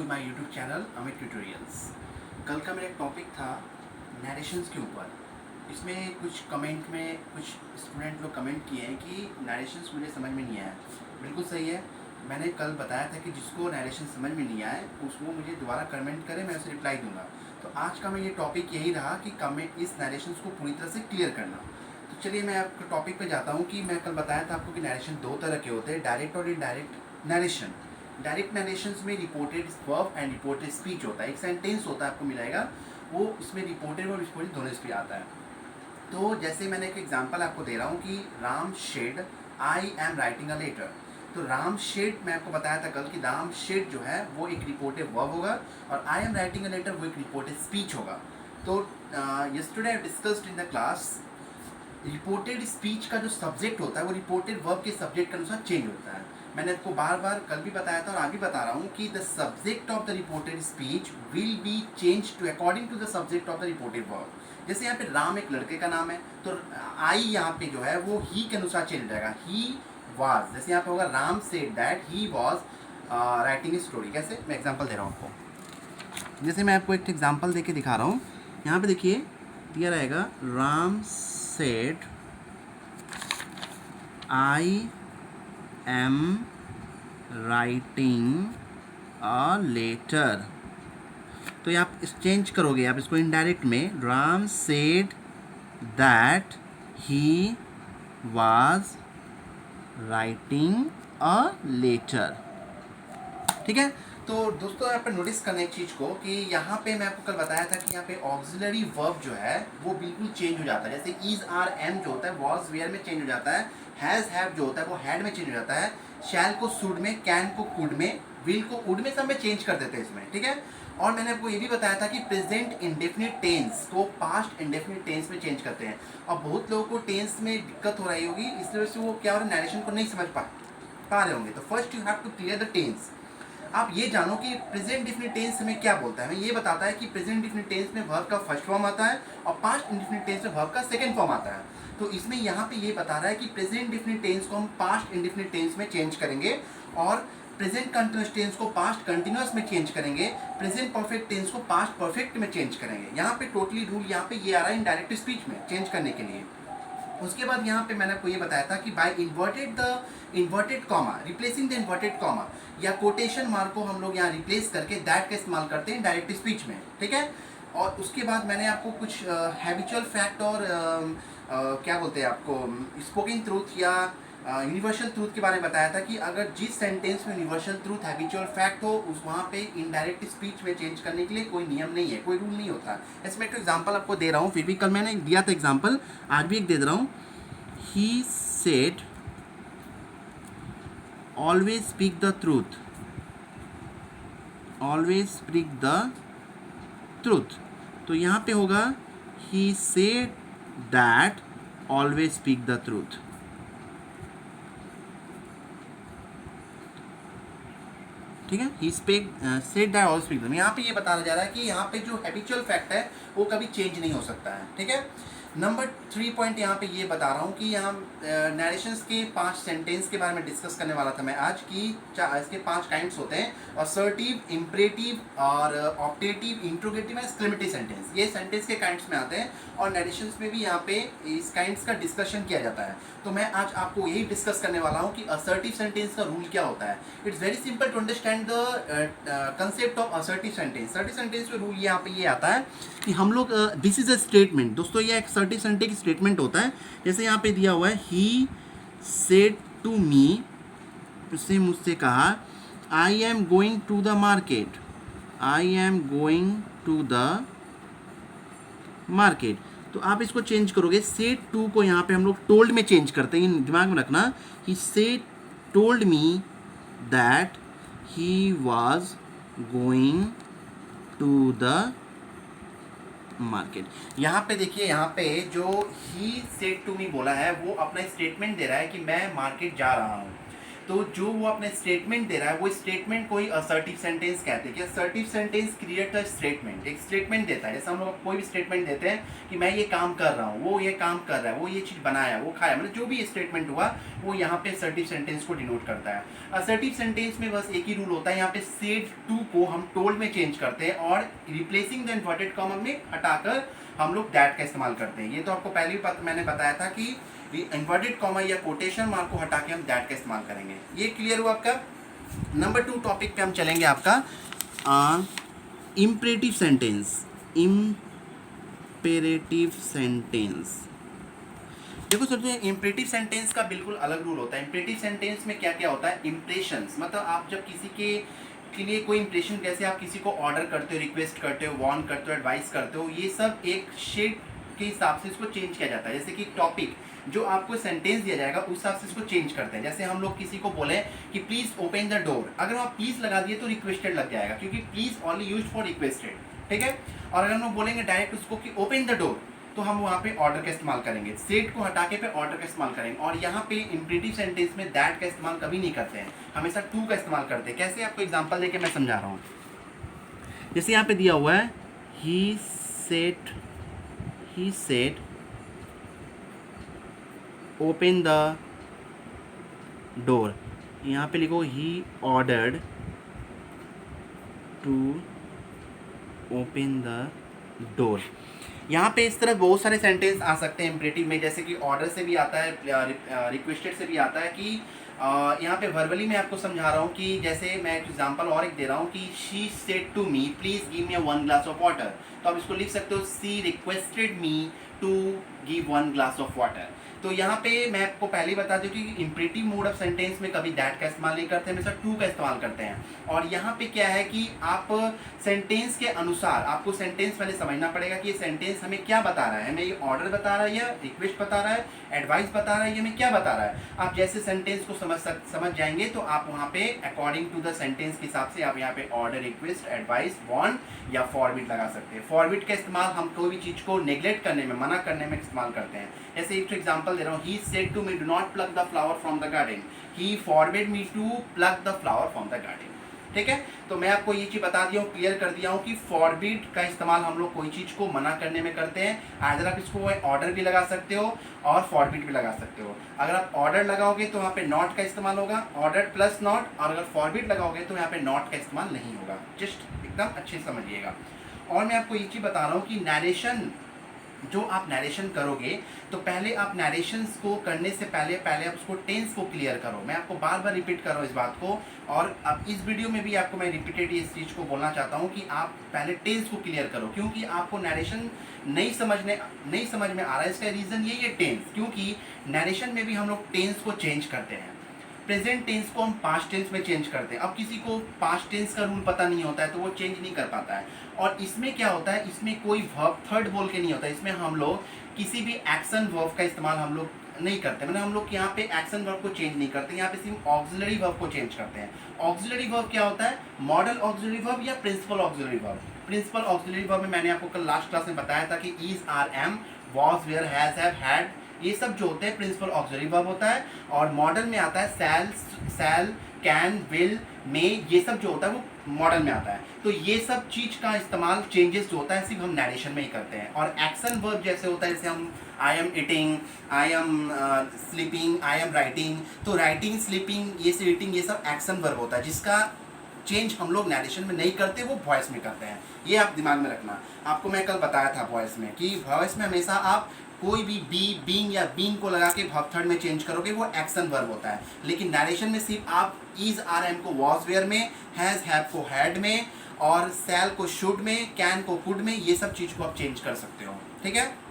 My YouTube channel Amit tutorials. कल का मेरा एक टॉपिक था नरेशंस के ऊपर। इसमें कुछ कमेंट में कुछ स्टूडेंट लोग कमेंट किए हैं कि नरेशंस मुझे समझ में नहीं आया। बिल्कुल सही है, मैंने कल बताया था कि जिसको नरेशन समझ में नहीं आए उसको मुझे दोबारा कमेंट करे, मैं उसे रिप्लाई दूंगा। तो आज का मैं ये टॉपिक यही रहा कि कमेंट इस नरेशंस को पूरी तरह से क्लियर करना। तो चलिए मैं आपके टॉपिक पे जाता हूँ कि मैं कल बताया था आपको कि नरेशन दो तरह के होते हैं, डायरेक्ट और इनडायरेक्ट नरेशन। डायरेक्ट नरेशंस में reported verb and reported speech होता है। एक सेंटेंस होता है आपको मिलेगा, वो इसमें रिपोर्टेड और रिपोर्टेड दोनों स्पीच आता है। तो जैसे मैंने एक एग्जांपल आपको दे रहा हूँ कि Ram said I am writing a letter. तो राम शेड मैं आपको बताया था कल कि राम शेड जो है वो एक रिपोर्टेड वर्ब होगा और I am writing a letter वो एक रिपोर्टेड स्पीच होगा। तो yesterday I discussed in the class reported speech का जो सब्जेक्ट होता है वो रिपोर्टेड वर्ब के सब्जेक्ट के अनुसार चेंज होता है। मैंने आपको बार बार कल भी बताया था और आगे बता रहा हूँ कि the subject of the reported speech will be change to according to the subject of the reported verb. जैसे यहाँ पे राम एक लड़के का नाम है तो आई यहाँ पे जो है वो ही के अनुसार चेंज हो जाएगा। ही वाज, जैसे यहाँ पे होगा Ram said that he was writing a story. कैसे, मैं एग्जाम्पल दे रहा हूँ आपको। जैसे मैं आपको एक एग्जाम्पल दे के दिखा रहा हूँ। यहाँ पे देखिए दिया रहेगा Ram said I am writing a letter. तो ये आप चेंज करोगे, आप इसको इनडायरेक्ट में Ram said that he was writing a letter. ठीक है। तो दोस्तों यहाँ पर नोटिस करने एक चीज़ को कि यहाँ पे मैं आपको कल बताया था कि यहाँ पे ऑक्सिलरी वर्ब जो है वो बिल्कुल चेंज हो जाता है। जैसे इज आर एम जो होता है वॉज वेयर में चेंज हो जाता है, हैज़ हैव जो होता है वो हैड में चेंज हो जाता है, शैल को शुड में, कैन को कुड में, विल को वुड में, सब में चेंज कर देते हैं इसमें। ठीक है। और मैंने आपको ये भी बताया था कि प्रेजेंट इंडेफिनिट टेंस को पास्ट इंडेफिनिट टेंस में चेंज करते हैं। और बहुत लोगों को टेंस में दिक्कत हो रही होगी, इस वजह से वो क्या हो रहा है, नरेशन को नहीं समझ पा रहे होंगे। तो first you have to clear the tense. आप ये जानो कि प्रेजेंट इंडेफिनिट टेंस में क्या बोलता है। हमें ये बताता है कि प्रेजेंट इंडेफिनिट टेंस में वर्ब का फर्स्ट फॉर्म आता है और पास्ट इंडेफिनिट टेंस में वर्ब का सेकंड फॉर्म आता है। तो इसमें यहाँ पे ये बता रहा है कि प्रेजेंट इंडेफिनिट टेंस को हम पास्ट इंडेफिनिट टेंस में चेंज करेंगे और प्रेजेंट कंटिन्यूअस टेंस को पास्ट कंटिन्यूअस में चेंज करेंगे, प्रेजेंट परफेक्ट टेंस को पास्ट परफेक्ट में चेंज करेंगे। यहाँ पे टोटली रूल यहाँ पे ये आ रहा है इनडायरेक्ट स्पीच में चेंज करने के लिए। उसके बाद यहाँ पे मैंने आपको ये बताया था कि by inverted comma replacing the inverted comma या कोटेशन मार्क को हम लोग यहाँ रिप्लेस करके दैट का इस्तेमाल करते हैं डायरेक्ट स्पीच में। ठीक है। और उसके बाद मैंने आपको कुछ हैबिचुअल फैक्ट और क्या बोलते हैं आपको स्पोकन ट्रूथ या यूनिवर्सल ट्रूथ के बारे में बताया था कि अगर जिस सेंटेंस में यूनिवर्सल ट्रूथ हैबिचुअल फैक्ट हो उस वहाँ पे इनडायरेक्ट स्पीच में चेंज करने के लिए कोई नियम नहीं है, कोई रूल नहीं होता। इसमें एक एग्जांपल आपको दे रहा हूँ, फिर भी कल मैंने दिया था एग्जांपल, आज भी एक दे रहा हूँ। He said always speak the truth, always speak the truth. तो यहाँ पे होगा he said that always speak the truth. ठीक है। He said that always speak the. यहाँ पे ये बताया जा रहा है कि यहाँ पे जो हैबिचुअल फैक्ट है वो कभी चेंज नहीं हो सकता है। ठीक है। नंबर 3 पॉइंट यहाँ पे ये बता रहा हूँ कि यहाँ नरेशंस के 5 सेंटेंस के बारे में डिस्कस करने वाला था मैं आज की। इसके 5 काइंड्स होते हैं, असर्टिव, इम्परेटिव और optative, interrogative and exclamative sentence. ये सेंटेंस के काइंड्स में आते हैं और नरेशंस में भी यहाँ पे इस काइंड्स का डिस्कशन किया जाता है। तो मैं आज आपको यही डिस्कस करने वाला हूँ कि असर्टिव सेंटेंस का रूल क्या होता है। It's very simple to understand the concept of assertive sentence. Assertive sentence का रूल यहाँ पे ये आता है कि हम लोग दिस इज अ स्टेटमेंट। दोस्तों ये एक असर्टिव सेंटेंस की स्टेटमेंट होता है। जैसे यहाँ पे दिया हुआ है ही सेड टू मी, उसने मुझसे कहा I am going to the market, I am going to the market. तो आप इसको चेंज करोगे, सेड टू को यहाँ पे हम लोग टोल्ड में चेंज करते हैं, दिमाग में रखना। He said told me that he was going to the market. यहाँ पे देखिए, यहाँ पे जो ही सेड टू मी बोला है वो अपना स्टेटमेंट दे रहा है कि मैं मार्केट जा रहा हूँ। तो जो वो अपने स्टेटमेंट दे रहा है वो स्टेटमेंट को ही असर्टिव सेंटेंस कहते हैं कि assertive sentence create a statement, एक स्टेटमेंट देता है। जैसे हम लोग कोई भी स्टेटमेंट देते हैं कि मैं ये काम कर रहा हूँ, वो ये काम कर रहा है, वो ये चीज़ बनाया, वो खाया, मतलब जो भी स्टेटमेंट हुआ वो यहाँ पे असर्टिव सेंटेंस को डिनोट करता है। असर्टिव सेंटेंस में बस एक ही रूल होता है, यहाँ पे सेड टू को हम टोल्ड में चेंज करते हैं और रिप्लेसिंग द इन्वर्टेड कॉमा में हटाकर हम लोग दैट का इस्तेमाल करते हैं। ये तो आपको पहले भी मैंने बताया था कि इन्वर्टेड कॉमा या कोटेशन मार्क को हटा के हम दैट का इस्तेमाल करेंगे। ये क्लियर हुआ आपका। नंबर 2 टॉपिक पे हम चलेंगे आपका इम्परेटिव सेंटेंस। इम्पेरेटिव सेंटेंस, देखो सबसे इम्परेटिव सेंटेंस का बिल्कुल अलग रूल होता है। इम्परेटिव सेंटेंस में क्या क्या होता है, इम्प्रेशंस, मतलब आप जब किसी के लिए कोई इंप्रेशन, जैसे आप किसी को ऑर्डर करते हो, रिक्वेस्ट करते हो, वार्न करते हो, एडवाइस करते हो, ये सब एक शेड के हिसाब से इसको चेंज किया जाता है। जैसे कि टॉपिक जो आपको सेंटेंस दिया जाएगा उस हिसाब से इसको चेंज करते हैं। जैसे हम लोग किसी को बोले कि प्लीज़ ओपन द डोर, अगर आप प्लीज़ लगा दिए तो रिक्वेस्टेड लग जाएगा, क्योंकि please only use for requested, ठीक है। और अगर हम लोग बोलेंगे डायरेक्ट उसको कि ओपन द डोर, तो हम वहाँ पे ऑर्डर का इस्तेमाल करेंगे, सेट को हटा के पे ऑर्डर का इस्तेमाल करेंगे। और यहाँ पे इम्परेटिव सेंटेंस में दैट का इस्तेमाल कभी नहीं करते हैं, हमेशा टू का इस्तेमाल करते हैं। कैसे, आपको एग्जांपल देके मैं समझा रहा हूँ। जैसे यहाँ पे दिया हुआ है he said open the door, यहाँ पे लिखो he ordered to open the door. यहाँ पे इस तरह बहुत सारे सेंटेंस आ सकते हैं इम्परेटिव में, जैसे कि ऑर्डर से भी आता है, रिक्वेस्टेड से भी आता है। कि यहाँ पे वर्बली मैं आपको समझा रहा हूँ कि जैसे मैं एक एग्जांपल और एक दे रहा हूँ कि she said to me please give me 1 glass of water, तो आप इसको लिख सकते हो she requested me to give 1 glass of water. तो यहाँ पे मैं आपको पहले ही बता दूँ कि इम्परेटिव मोड ऑफ सेंटेंस में कभी दैट का इस्तेमाल नहीं करते, हमेशा टू का इस्तेमाल करते हैं। और यहाँ पे क्या है कि आप सेंटेंस के अनुसार आपको सेंटेंस पहले समझना पड़ेगा कि ये सेंटेंस हमें क्या बता रहा है, हमें ये ऑर्डर बता रहा है या रिक्वेस्ट बता रहा है, एडवाइस बता रहा है, ये हमें क्या बता रहा है। आप जैसे सेंटेंस को समझ जाएंगे तो आप वहाँ पे अकॉर्डिंग टू द सेंटेंस के हिसाब से आप यहाँ पे ऑर्डर, रिक्वेस्ट, एडवाइस, वार्न या फॉरबिड लगा सकते हैं। फॉरबिड का इस्तेमाल हम कोई भी चीज़ को नेग्लेक्ट करने में, मना करने में इस्तेमाल करते हैं। जैसे एक एग्जांपल दे रहा हूँ, he said to me do not plug the flower from the garden, he forbid me to plug the flower from the garden, ठीक है। तो मैं आपको ये चीज़ बता दिया हूँ, क्लियर कर दिया हूँ कि फॉरबिड का इस्तेमाल हम लोग कोई चीज़ को मना करने में करते हैं। आइदर आप इसको ऑर्डर भी लगा सकते हो और फॉरबिड भी लगा सकते हो। अगर आप ऑर्डर लगाओगे तो यहाँ पे नॉट का इस्तेमाल होगा, ऑर्डर प्लस नॉट, और अगर फॉरबिड लगाओगे तो यहाँ पे नॉट का इस्तेमाल नहीं होगा। जस्ट एकदम अच्छे समझिएगा। और मैं आपको ये चीज़ बता रहा हूँ कि नरेशन, जो आप नरेशन करोगे तो पहले आप नरेशंस को करने से पहले आप उसको टेंस को क्लियर करो। मैं आपको बार बार रिपीट कर रहा हूँ इस बात को, और अब इस वीडियो में भी आपको मैं रिपीटेडली इस चीज़ को बोलना चाहता हूँ कि आप पहले टेंस को क्लियर करो, क्योंकि आपको नरेशन नहीं समझ में आ रहा है। इसका रीज़न यही है टेंस, क्योंकि नरेशन में भी हम लोग टेंस को चेंज करते हैं। प्रेजेंट टेंस को हम पास्ट टेंस में चेंज करते हैं। अब किसी को पास्ट टेंस का रूल पता नहीं होता है तो वो चेंज नहीं कर पाता है। और इसमें क्या होता है, इसमें कोई वर्ब थर्ड बोल के नहीं होता, इसमें हम लोग किसी भी एक्शन वर्ब का इस्तेमाल हम लोग नहीं करते। मतलब हम लोग यहाँ पे एक्शन वर्ब को चेंज नहीं करते, यहाँ पे सिर्फ ऑक्सिलरी वर्ब को चेंज करते हैं। ऑक्सिलरी वर्ब क्या होता है, मॉडल ऑक्सिलरी वर्ब या principal auxiliary verb. Principal auxiliary verb में मैंने आपको कल लास्ट क्लास में बताया था कि is, are, am, was, were, has, have, had, ये सब जो होते हैं प्रिंसिपल ऑक्सिलरी वर्ब होता है। और मॉडल में आता है शैल, कैन, विल, मे, ये सब जो होता है वो मॉडल में आता है। तो ये सब चीज़ का इस्तेमाल चेंजेस जो होता है सिर्फ हम नरेशन में ही करते हैं। और एक्शन वर्ब जैसे होता है, जैसे हम I am eating, I am sleeping, I am writing, तो राइटिंग, स्लीपिंग, ये से ईटिंग, ये सब एक्शन वर्ब होता है जिसका चेंज हम लोग नरेशन में नहीं करते, वो वॉइस में करते हैं। ये आप दिमाग में रखना। आपको मैं कल बताया था वॉइस में कि वॉइस में हमेशा आप कोई भी बीइंग या बीइंग को लगा के वर्ब थर्ड में चेंज करोगे, वो एक्शन वर्ब होता है। लेकिन नरेशन में सिर्फ आप इज, आर, एम को वॉज, वेयर में, हैज, हैव को हैड में, और शैल को शुड में, कैन को कुड में, ये सब चीज़ को आप चेंज कर सकते हो, ठीक है।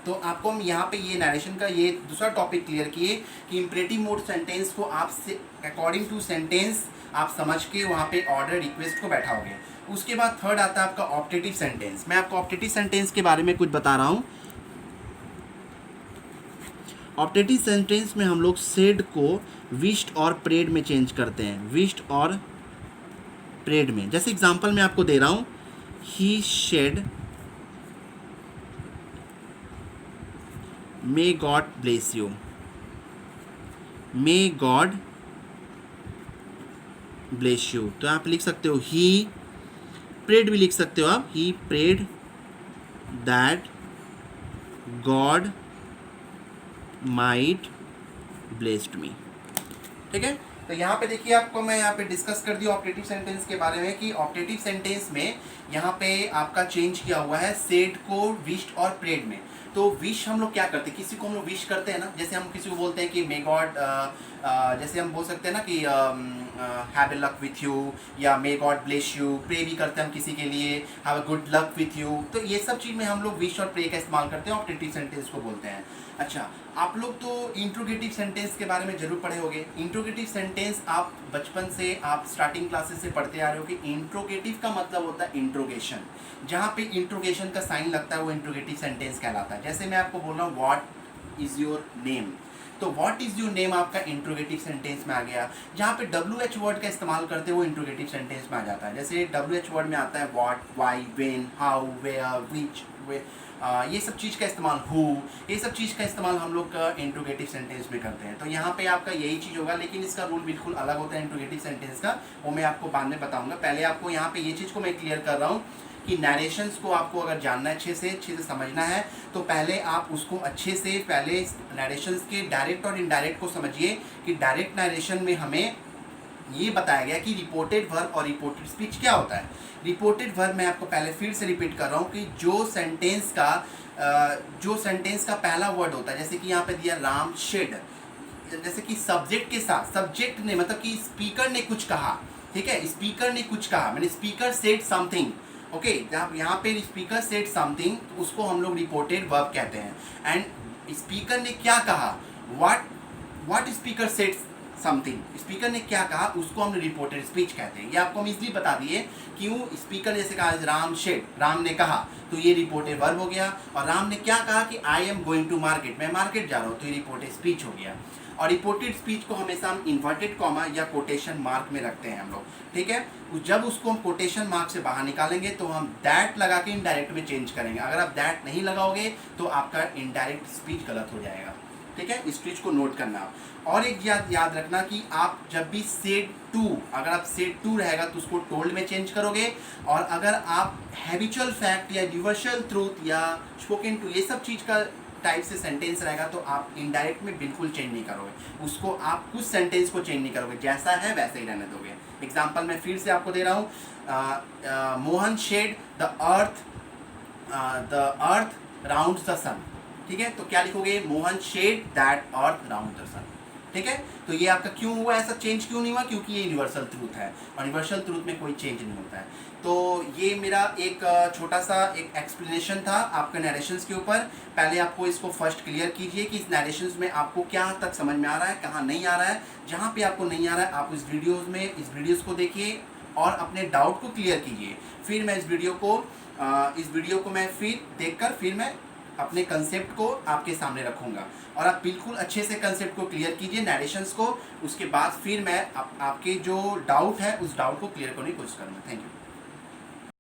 तो आपको हम यहाँ पे ये नरेशन का ये दूसरा टॉपिक क्लियर किए कि इम्परेटिव मोड सेंटेंस को आप से अकॉर्डिंग टू सेंटेंस आप समझ के वहाँ पे ऑर्डर, रिक्वेस्ट को बैठाओगे। उसके बाद थर्ड आता है आपका ऑप्टेटिव सेंटेंस। मैं आपको ऑप्टेटिव सेंटेंस के बारे में कुछ बता रहा हूँ। ऑप्टेटिव सेंटेंस में हम लोग सेड को विश्ड और प्रेड में चेंज करते हैं, विश्ड और प्रेड में। जैसे एग्जांपल मैं आपको दे रहा हूँ, he said may God bless you, may God bless you. तो आप लिख सकते हो ही प्रेड, भी लिख सकते हो आप, he prayed that God might blessed me. ठीक है, तो यहाँ पे देखिए आपको मैं यहाँ पे डिस्कस कर दिया ऑप्टेटिव सेंटेंस के बारे में कि ऑप्टेटिव सेंटेंस में यहाँ पे आपका चेंज किया हुआ है सेड को विश्ड और प्रेड में। तो विश हम लोग क्या करते हैं, किसी को हम लोग विश करते हैं ना, जैसे हम किसी को बोलते हैं कि मे गॉड, जैसे हम बोल सकते हैं ना कि have a luck with you, या may God bless you. Pray भी करते हैं हम किसी के लिए, have a good luck with you. तो ये सब चीज़ में हम लोग विश और प्रे का इस्तेमाल करते हैं, ऑप्टेटिव सेंटेंस को बोलते हैं। अच्छा, आप लोग तो इंट्रोगेटिव सेंटेंस के बारे में जरूर पढ़े होंगे। इंट्रोगेटिव सेंटेंस आप बचपन से, आप स्टार्टिंग क्लासेस से पढ़ते आ रहे हो कि इंट्रोगेटिव का मतलब होता है इंट्रोगेशन। जहाँ पे इंट्रोगेशन का साइन लगता है वो इंट्रोगेटिव सेंटेंस कहलाता है। जैसे मैं आपको बोल रहा हूँ व्हाट इज़ योर नेम, तो व्हाट इज़ योर नेम आपका इंट्रोगेटिव सेंटेंस में आ गया। जहाँ पे WH वर्ड का इस्तेमाल करते हैं वो इंट्रोगेटिव सेंटेंस में आ जाता है। जैसे WH वर्ड में आता है what, why, when, how, where, which, ये सब चीज़ का इस्तेमाल, हु, ये सब चीज़ का इस्तेमाल हम लोग इंट्रोगेटिव सेंटेंस में करते हैं। तो यहाँ पे आपका यही चीज़ होगा, लेकिन इसका रूल बिल्कुल अलग होता है इंट्रोगेटिव सेंटेंस का, वो मैं आपको बाद में बताऊंगा। पहले आपको यहाँ पे ये चीज़ को मैं क्लियर कर रहा हूँ कि नरेशंस को आपको अगर जानना है, अच्छे से समझना है, तो पहले आप उसको अच्छे से, पहले नरेशंस के डायरेक्ट और इनडायरेक्ट को समझिए। कि डायरेक्ट नरेशन में हमें ये बताया गया कि रिपोर्टेड वर्ब और रिपोर्टेड स्पीच क्या होता है। रिपोर्टेड वर्ब मैं आपको पहले फिर से रिपीट कर रहा हूँ कि जो सेंटेंस का पहला वर्ड होता है, जैसे कि यहाँ पे दिया राम शेड, जैसे कि सब्जेक्ट के साथ, सब्जेक्ट ने मतलब कि स्पीकर ने कुछ कहा, ठीक है, स्पीकर ने कुछ कहा, मैंने स्पीकर सेड समथिंग, ओके, जब यहाँ पे स्पीकर सेड समथिंग तो उसको हम लोग रिपोर्टेड वर्ब कहते हैं। एंड स्पीकर ने क्या कहा, what speaker said something, speaker ने क्या कहा, उसको हम रिपोर्टेड स्पीच कहते हैं। ये आपको हम इसलिए बता दिए क्यों, स्पीकर जैसे कहा राम शेड, राम ने कहा, तो ये रिपोर्टेड वर्ब हो गया। और राम ने क्या कहा कि I am going to market, मैं मार्केट जा रहा हूँ, तो ये रिपोर्टेड स्पीच हो गया। और रिपोर्टेड स्पीच को हमेशा हम इन्वर्टेड कॉमा या कोटेशन मार्क में रखते हैं हम लोग, ठीक है। जब उसको हम कोटेशन मार्क से बाहर निकालेंगे तो हम दैट लगा के इनडायरेक्ट में चेंज करेंगे। अगर आप दैट नहीं लगाओगे तो आपका इनडायरेक्ट स्पीच गलत हो जाएगा, ठीक है। इस चीज़ को नोट करना। और एक याद रखना कि आप जब भी सेड टू, अगर आप सेड टू रहेगा तो उसको टोल्ड में चेंज करोगे। और अगर आप हैबिचुअल फैक्ट या यूनिवर्सल ट्रूथ या स्पोकन टू, ये सब चीज़ का टाइप से सेंटेंस रहेगा तो आप इनडायरेक्ट में बिल्कुल चेंज नहीं करोगे उसको, आप कुछ सेंटेंस को चेंज नहीं करोगे, जैसा है वैसे ही रहने दोगे। एग्जाम्पल मैं फिर से आपको दे रहा हूँ, Mohan said the earth round the sun, ठीक है। तो क्या लिखोगे, Mohan said that earth round the sun, ठीक है। तो ये आपका क्यों हुआ, ऐसा चेंज क्यों नहीं हुआ, क्योंकि ये यूनिवर्सल ट्रूथ है और यूनिवर्सल ट्रूथ में कोई चेंज नहीं होता है। तो ये मेरा एक छोटा सा एक एक्सप्लेनेशन था आपके नरेशंस के ऊपर। पहले आपको इसको फर्स्ट क्लियर कीजिए कि इस नरेशंस में आपको क्या तक समझ में आ रहा है, कहाँ नहीं आ रहा है। जहाँ पे आपको नहीं आ रहा है आप इस वीडियोज़ को देखिए और अपने डाउट को क्लियर कीजिए। फिर मैं इस वीडियो को मैं फिर देखकर फिर मैं अपने कंसेप्ट को आपके सामने रखूंगा और आप बिल्कुल अच्छे से कंसेप्ट को क्लियर कीजिए, नरेशंस को। उसके बाद फिर मैं आपके जो डाउट है उस डाउट को क्लियर करने की कोशिश करूँगा। Thank you.